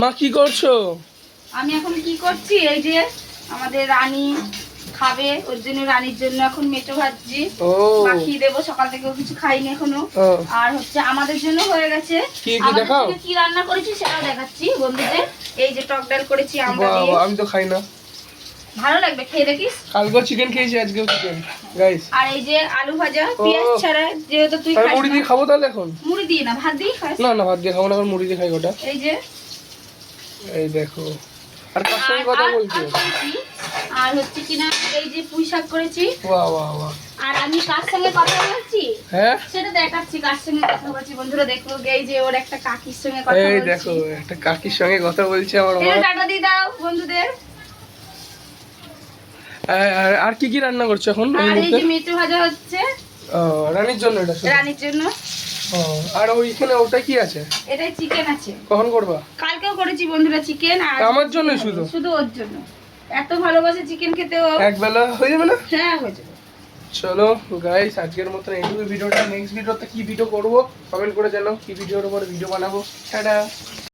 মা কি করছো? আমি এখন কি করছি, এই যে আমাদের রানী খাবে, ওর জন্য রানীর জন্য এখন মেটো ভাজছি, মাখিয়ে দেবো। সকাল থেকেও কিছু খাইনি এখনো। আর হচ্ছে আমাদের জন্য হয়ে গেছে। কি রান্না করেছি সেটাও দেখাচ্ছি বন্ধুদের। এই যে টক ডাল করেছি আমরা দিয়ে। আমি তো খাই না। ভালো লাগবে, খেয়ে দেখিস। কালকে চিকেন খেয়েছি, আজকেও চিকেন গাইস। আর এই যে আলু ভাজা পেঁয়াজ ছাড়া, যেহেতু তুই খাস না। মুড়ি দিয়ে খাবো তাহলে এখন? মুড়ি দিয়ে না, ভাত দিয়ে খাস? না না, ভাত দিয়ে খাবো না, মুড়ি দিয়ে খাই গোটা। এই যে এই দেখো। আর কার সঙ্গে কথা বলছো? আর হচ্ছে কিনা এই যে পুঁই শাক করেছি। বাহ বাহ বাহ। আর আমি কার সঙ্গে কথা বলছি হ্যাঁ সেটা দেখাচ্ছি, কার সঙ্গে কথা বলছি বন্ধুরা দেখো। এই যে ওর একটা কাকির সঙ্গে কথা বলছি। এই দেখো, একটা কাকির সঙ্গে কথা বলছে আমার মা। এটা টাটা দিয়ে দাও বন্ধুদের। আর কি কি রান্না করছো এখন? আর এই যে মেটে ভাজা হচ্ছে রানীর জন্য। এটা রানীর জন্য। আর ওইখানে ওটা কি আছে? এটাই চিকেন আছে। কখন করবা? কালকেও করেছি বন্ধুরা চিকেন। আর আমার জন্য শুধু ওর জন্য। এত ভালোবাসে চিকেন খেতে ও। একবেলা হয়ে যাবে না? হ্যাঁ হয়ে যাবে। চলো গাইস, আজকের মতন এইটুকু ভিডিওটা। নেক্সট ভিডিওতে কি ভিডিও করবো কমেন্ট করে জানাও, কি ভিডিওর উপর ভিডিও বানাবো। টাটা।